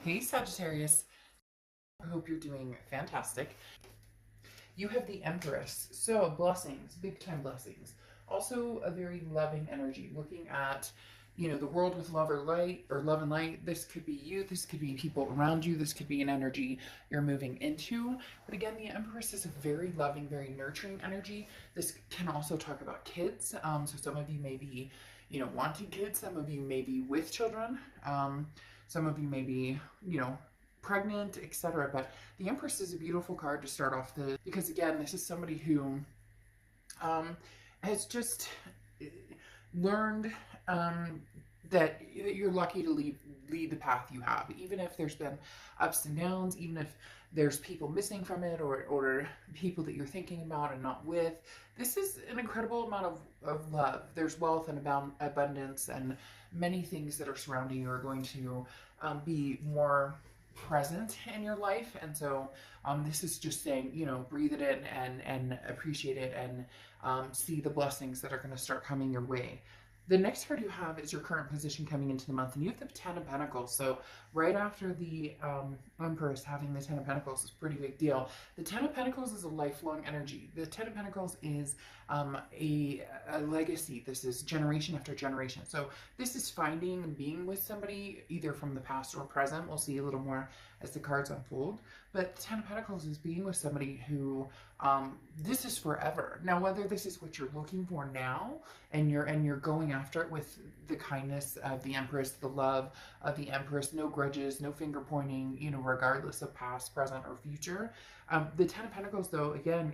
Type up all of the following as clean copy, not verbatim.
Hey Sagittarius, I hope you're doing fantastic. You have the Empress, so blessings, big time blessings. Also a very loving energy, looking at, the world with love or light or love and light. This could be you, this could be people around you, this could be an energy you're moving into. But again, the Empress is a very loving, very nurturing energy. This can also talk about kids. So some of you may be, wanting kids, some of you may be with children. Some of you may be, pregnant, etc. But the Empress is a beautiful card to start off because again, this is somebody who has just learned that you're lucky to lead the path you have, even if there's been ups and downs, even if there's people missing from it, or people that you're thinking about and not with. This is an incredible amount of love. There's wealth and abundance, and many things that are surrounding you are going to be more present in your life. And so this is just saying, breathe it in and appreciate it, and see the blessings that are going to start coming your way. The next card you have is your current position coming into the month, and you have the Ten of Pentacles. So right after the Empress, having the Ten of Pentacles is a pretty big deal. The Ten of Pentacles is a lifelong energy. The Ten of Pentacles is a legacy. This is generation after generation. So this is finding and being with somebody either from the past or present. We'll see a little more as the cards unfold. But the Ten of Pentacles is being with somebody who this is forever. Now, whether this is what you're looking for now, and you're going after it with the kindness of the Empress, the love of the Empress, no grudges, no finger pointing, regardless of past, present, or future. The Ten of Pentacles, though, again,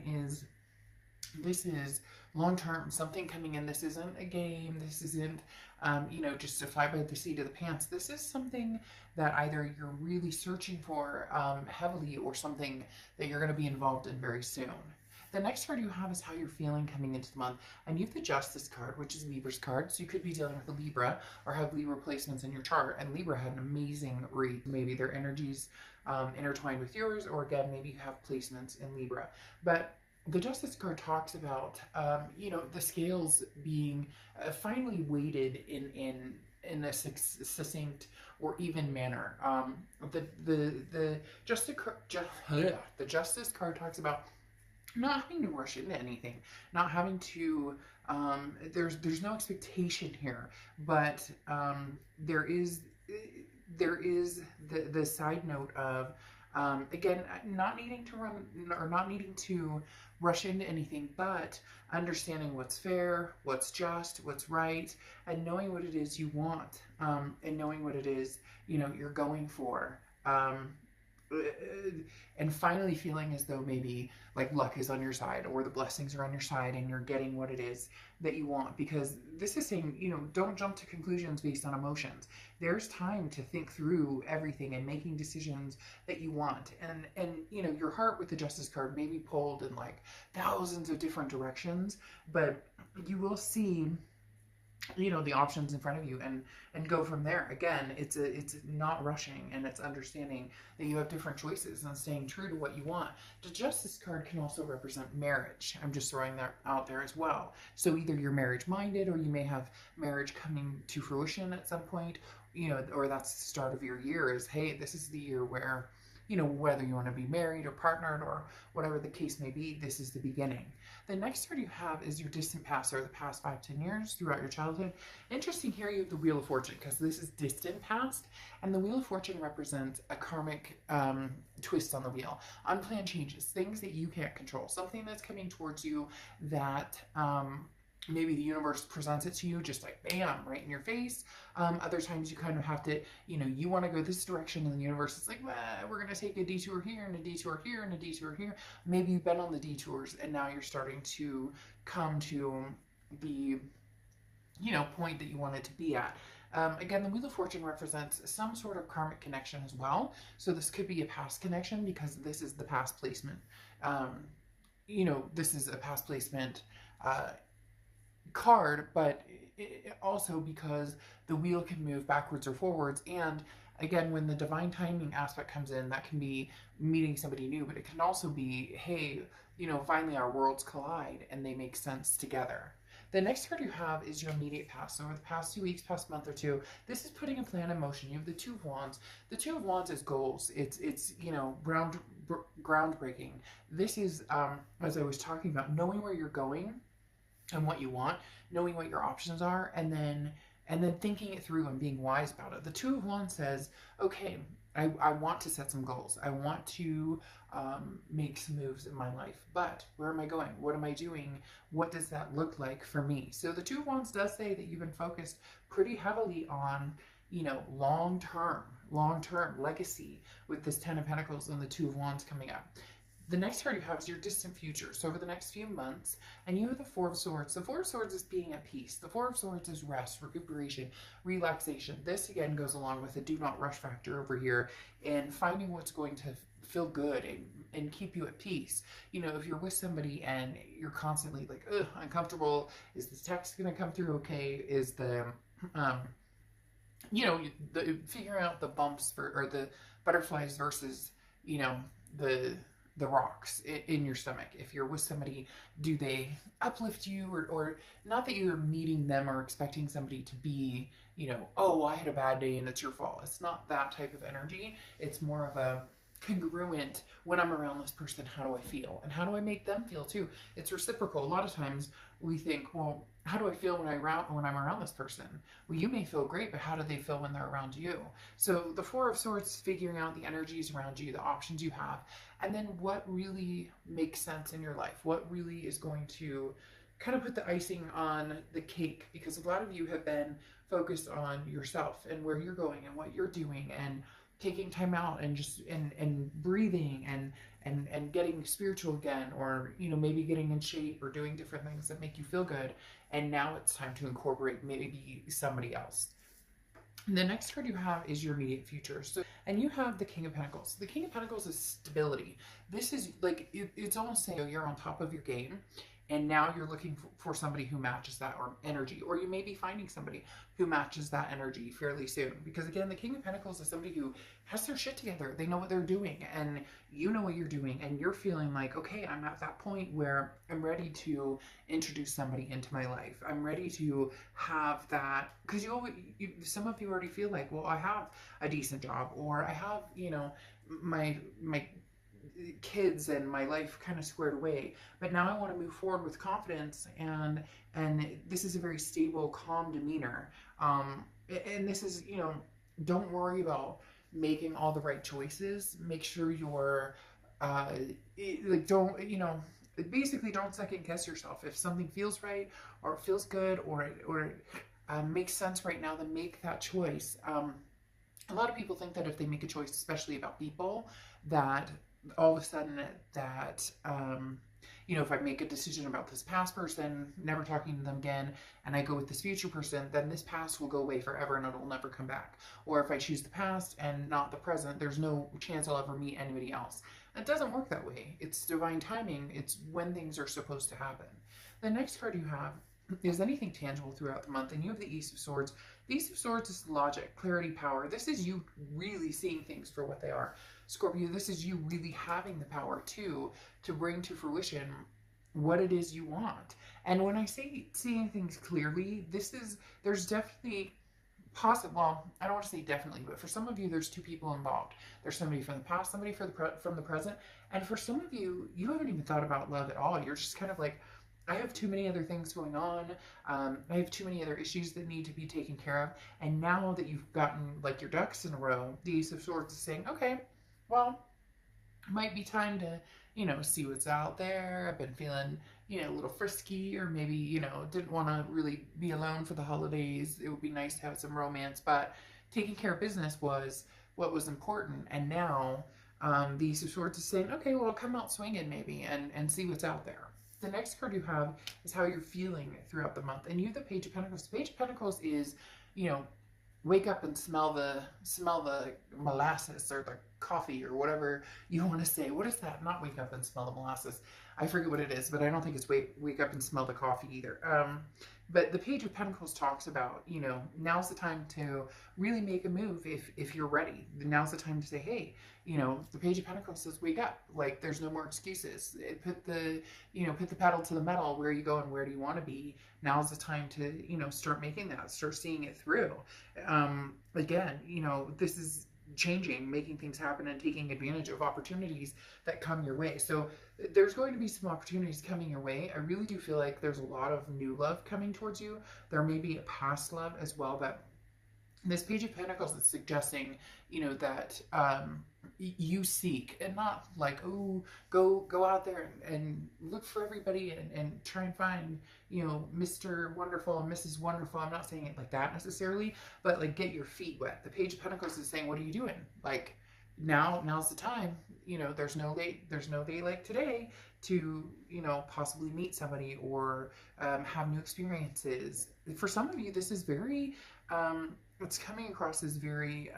this is long-term, something coming in. This isn't a game. This isn't, just a fly by the seat of the pants. This is something that either you're really searching for heavily, or something that you're going to be involved in very soon. The next card you have is how you're feeling coming into the month. And you have the Justice card, which is Libra's card. So you could be dealing with a Libra or have Libra placements in your chart. And Libra had an amazing read. Maybe their energies intertwined with yours, or again, maybe you have placements in Libra. But the Justice card talks about, the scales being finally weighted in a succinct or even manner. The Justice card talks about not having to rush into anything, not having to. There's no expectation here, but there is the side note of. Again, not needing to run or not needing to rush into anything, but understanding what's fair, what's just, what's right, and knowing what it is you want, and knowing what it is, you're going for. And finally feeling as though maybe like luck is on your side, or the blessings are on your side, and you're getting what it is that you want. Because this is saying, don't jump to conclusions based on emotions. There's time to think through everything and making decisions that you want. And your heart with the Justice card may be pulled in like thousands of different directions, but you will see the options in front of you, and go from there. Again, it's not rushing, and it's understanding that you have different choices and staying true to what you want. The Justice card can also represent marriage. I'm just throwing that out there as well. So either you're marriage minded, or you may have marriage coming to fruition at some point, or that's the start of your year, is, hey, this is the year where, whether you want to be married or partnered or whatever the case may be, this is the beginning. The next card you have is your distant past, or the past 5-10 years throughout your childhood. Interesting here, you have the Wheel of Fortune, because this is distant past, and the Wheel of Fortune represents a karmic twist on the wheel, unplanned changes, things that you can't control, something that's coming towards you that maybe the universe presents it to you just like bam, right in your face. Other times you kind of have to, you want to go this direction, and the universe is like, well, we're going to take a detour here, and a detour here, and a detour here. Maybe you've been on the detours, and now you're starting to come to the, point that you wanted to be at. Again, the Wheel of Fortune represents some sort of karmic connection as well. So this could be a past connection, because this is the past placement. This is a past placement card, but also because the wheel can move backwards or forwards. And again, when the divine timing aspect comes in, that can be meeting somebody new, but it can also be, hey, finally our worlds collide and they make sense together. The next card you have is your immediate past. So over the past 2 weeks, past month or two, this is putting a plan in motion. You have the Two of Wands. The Two of Wands is goals. It's you know, groundbreaking. This is, as I was talking about, knowing where you're going and what you want, knowing what your options are, and then thinking it through and being wise about it. The Two of Wands says, okay, I want to set some goals. I want to make some moves in my life, but where am I going? What am I doing? What does that look like for me? So the Two of Wands does say that you've been focused pretty heavily on, you know, long-term legacy with this Ten of Pentacles and the Two of Wands coming up. The next card you have is your distant future. So over the next few months, and you have the Four of Swords. The Four of Swords is being at peace. The Four of Swords is rest, recuperation, relaxation. This again goes along with the do not rush factor over here and finding what's going to feel good and keep you at peace. You know, if you're with somebody and you're constantly like, ugh, uncomfortable, is this text going to come through okay? Is the, you know, figuring out the bumps or the butterflies versus, you know, the rocks in your stomach. If you're with somebody, do they uplift you or not that you're meeting them or expecting somebody to be, you know, oh, I had a bad day and it's your fault. It's not that type of energy. It's more of a congruent, when I'm around this person, how do I feel? And how do I make them feel too? It's reciprocal. A lot of times we think, well, how do I feel when I'm around this person? Well, you may feel great, but how do they feel when they're around you? So the Four of Swords is figuring out the energies around you, the options you have, and then what really makes sense in your life, what really is going to kind of put the icing on the cake, because a lot of you have been focused on yourself and where you're going and what you're doing and taking time out and just and breathing and getting spiritual again, or you know, maybe getting in shape or doing different things that make you feel good, and now it's time to incorporate maybe somebody else. The next card you have is your immediate future. So, and you have the King of Pentacles. The King of Pentacles is stability. This is like, it's almost saying you're on top of your game, and now you're looking for somebody who matches that or energy, or you may be finding somebody who matches that energy fairly soon. Because again, the King of Pentacles is somebody who has their shit together. They know what they're doing, and you know what you're doing, and you're feeling like, okay, I'm at that point where I'm ready to introduce somebody into my life. I'm ready to have that, because some of you already feel like, well, I have a decent job, or I have, you know, my kids and my life kind of squared away, but now I want to move forward with confidence, and this is a very stable, calm demeanor, and this is, you know, don't worry about making all the right choices. Make sure you're like, don't, you know, basically don't second guess yourself. If something feels right or it feels good or it makes sense right now, then make that choice. A lot of people think that if they make a choice, especially about people, that all of a sudden that, you know, if I make a decision about this past person, never talking to them again, and I go with this future person, then this past will go away forever and it will never come back. Or if I choose the past and not the present, there's no chance I'll ever meet anybody else. It doesn't work that way. It's divine timing. It's when things are supposed to happen. The next card you have is anything tangible throughout the month, and you have the Ace of Swords. The Ace of Swords is logic, clarity, power. This is you really seeing things for what they are. Scorpio, this is you really having the power to bring to fruition what it is you want. And when I say seeing things clearly, there's definitely well, I don't want to say definitely, but for some of you, there's two people involved. There's somebody from the past, somebody from the present, and for some of you, you haven't even thought about love at all. You're just kind of like, I have too many other things going on. I have too many other issues that need to be taken care of. And now that you've gotten like your ducks in a row, the Ace of Swords is saying, okay, well, it might be time to, you know, see what's out there. I've been feeling, you know, a little frisky, or maybe, you know, didn't want to really be alone for the holidays. It would be nice to have some romance, but taking care of business was what was important. And now the Ace of Swords is saying, okay, well, come out swinging maybe and see what's out there. The next card you have is how you're feeling throughout the month. And you have the Page of Pentacles. The Page of Pentacles is, you know, wake up and smell the molasses or the coffee or whatever you want to say. What is that? Not wake up and smell the molasses. I forget what it is, but I don't think it's wake up and smell the coffee either. But the Page of Pentacles talks about, you know, now's the time to really make a move if you're ready. Now's the time to say, hey, you know, the Page of Pentacles says, wake up. Like, there's no more excuses. Put the, you know, put the pedal to the metal. Where are you going? Where do you want to be? Now's the time to, you know, start making that, start seeing it through. Again, you know, this is changing, making things happen, and taking advantage of opportunities that come your way. So there's going to be some opportunities coming your way. I really do feel like there's a lot of new love coming towards you. There may be a past love as well, but this Page of Pentacles is suggesting, you know, that you seek, and not like, oh, go out there and look for everybody and try and find, you know, Mr. Wonderful and Mrs. Wonderful. I'm not saying it like that necessarily, but like, get your feet wet. The Page of Pentacles is saying, what are you doing? Like, now's the time. You know, there's no day like today to, you know, possibly meet somebody or have new experiences. For some of you, this is very it's coming across as very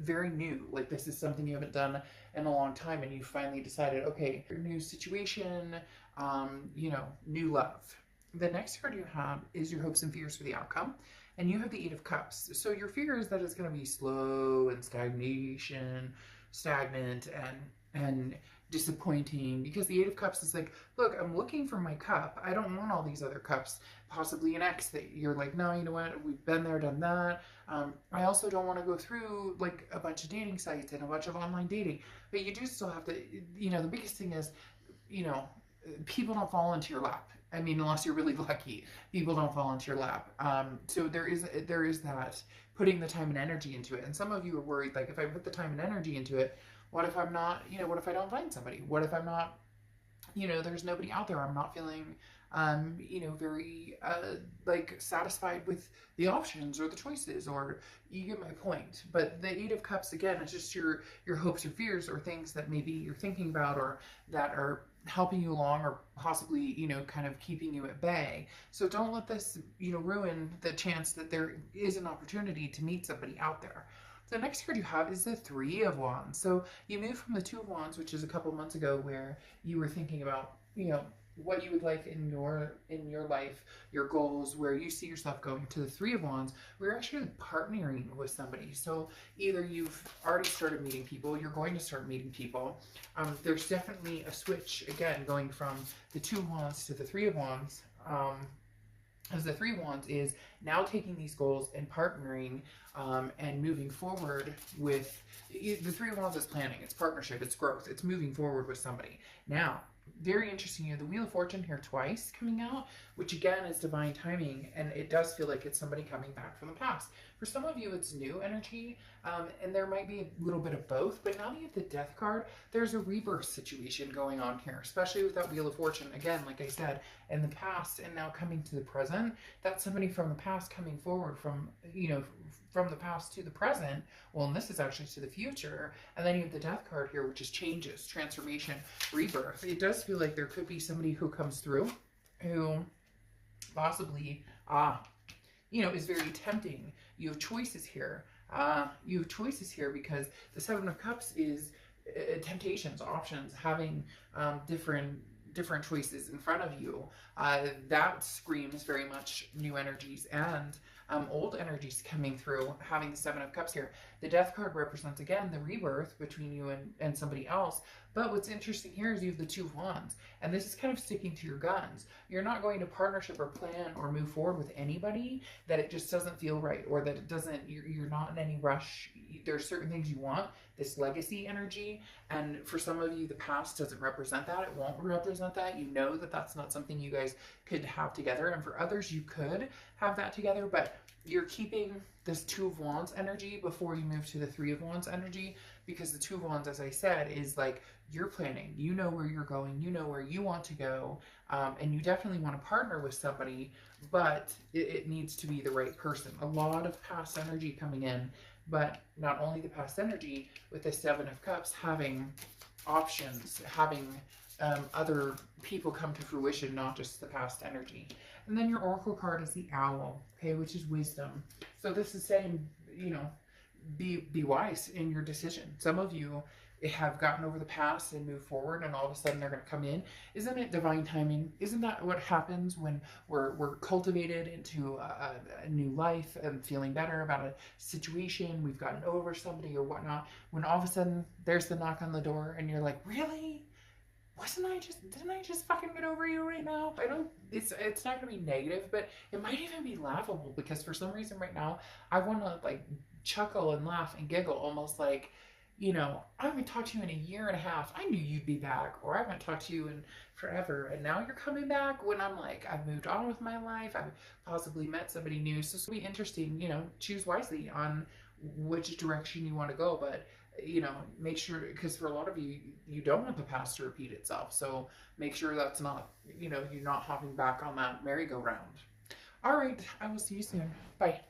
very new. Like, this is something you haven't done in a long time, and you finally decided, okay, new situation, you know, new love. The next card you have is your hopes and fears for the outcome, and you have the Eight of Cups. So your fear is that it's going to be slow and stagnant and disappointing, because the Eight of Cups is like, look, I'm looking for my cup. I don't want all these other cups, possibly an ex that you're like, no, you know what, we've been there, done that. I also don't want to go through like a bunch of dating sites and a bunch of online dating, but you do still have to, you know, the biggest thing is, you know, people don't fall into your lap. I mean, unless you're really lucky, people don't fall into your lap. So there is that putting the time and energy into it. And some of you are worried, like, if I put the time and energy into it, what if I'm not, you know, what if I don't find somebody? What if I'm not, you know, there's nobody out there. I'm not feeling, you know, very, like, satisfied with the options or the choices, or you get my point. But the Eight of Cups, again, is just your hopes or fears, or things that maybe you're thinking about, or that are helping you along, or possibly, you know, kind of keeping you at bay. So don't let this, you know, ruin the chance that there is an opportunity to meet somebody out there. The next card you have is the Three of Wands. So you move from the Two of Wands, which is a couple months ago, where you were thinking about, you know, what you would like in your life, your goals, where you see yourself going, to the Three of Wands. We're actually partnering with somebody. So either you've already started meeting people, you're going to start meeting people. There's definitely a switch, again, going from the Two of Wands to the Three of Wands. As the Three of Wands is now taking these goals and partnering and moving forward with the Three of Wands is planning, it's partnership, it's growth, it's moving forward with somebody. Now, very interesting, you have the Wheel of Fortune here twice coming out, which again is divine timing, and it does feel like it's somebody coming back from the past. For some of you, it's new energy, and there might be a little bit of both, but now that you have the Death card, there's a rebirth situation going on here, especially with that Wheel of Fortune. Again, like I said, in the past and now coming to the present, that's somebody from the past coming forward from, you know, from the past to the present. Well, and this is actually to the future. And then you have the Death card here, which is changes, transformation, rebirth. It does feel like there could be somebody who comes through who possibly, you know, is very tempting. You have choices here. You have choices here because the Seven of Cups is temptations, options, having different choices in front of you. That screams very much new energies and old energies coming through, having the Seven of Cups here. The Death card represents, again, the rebirth between you and somebody else. But what's interesting here is you have the Two of Wands, and this is kind of sticking to your guns. You're not going to partnership or plan or move forward with anybody that it just doesn't feel right, or that it doesn't, you're not in any rush. There's certain things you want, this legacy energy, and for some of you, the past doesn't represent that. It won't represent that. You know that that's not something you guys could have together, and for others, you could have that together, but you're keeping this Two of Wands energy before you move to the Three of Wands energy, because the Two of Wands, as I said, is like, you're planning, you know where you're going, you know where you want to go, and you definitely want to partner with somebody, but it needs to be the right person. A lot of past energy coming in, but not only the past energy, with the Seven of Cups, having options, having other people come to fruition, not just the past energy. And then your Oracle card is the Owl, okay, which is wisdom. So this is saying, you know, be wise in your decision. Some of you have gotten over the past and moved forward, and all of a sudden they're going to come in. Isn't it divine timing? Isn't that what happens when we're cultivated into a new life and feeling better about a situation? We've gotten over somebody or whatnot. When all of a sudden there's the knock on the door, and you're like, really? Didn't I just fucking get over you right now? I don't, it's not gonna be negative, but it might even be laughable, because for some reason right now, I wanna like chuckle and laugh and giggle, almost like, you know, I haven't talked to you in a year and a half. I knew you'd be back, or I haven't talked to you in forever, and now you're coming back, when I'm like, I've moved on with my life, I've possibly met somebody new. So it's gonna be interesting, you know, choose wisely on which direction you want to go, but you know, make sure, because for a lot of you, you don't want the past to repeat itself. So make sure that's not, you know, you're not hopping back on that merry-go-round. All right, I will see you soon. Bye.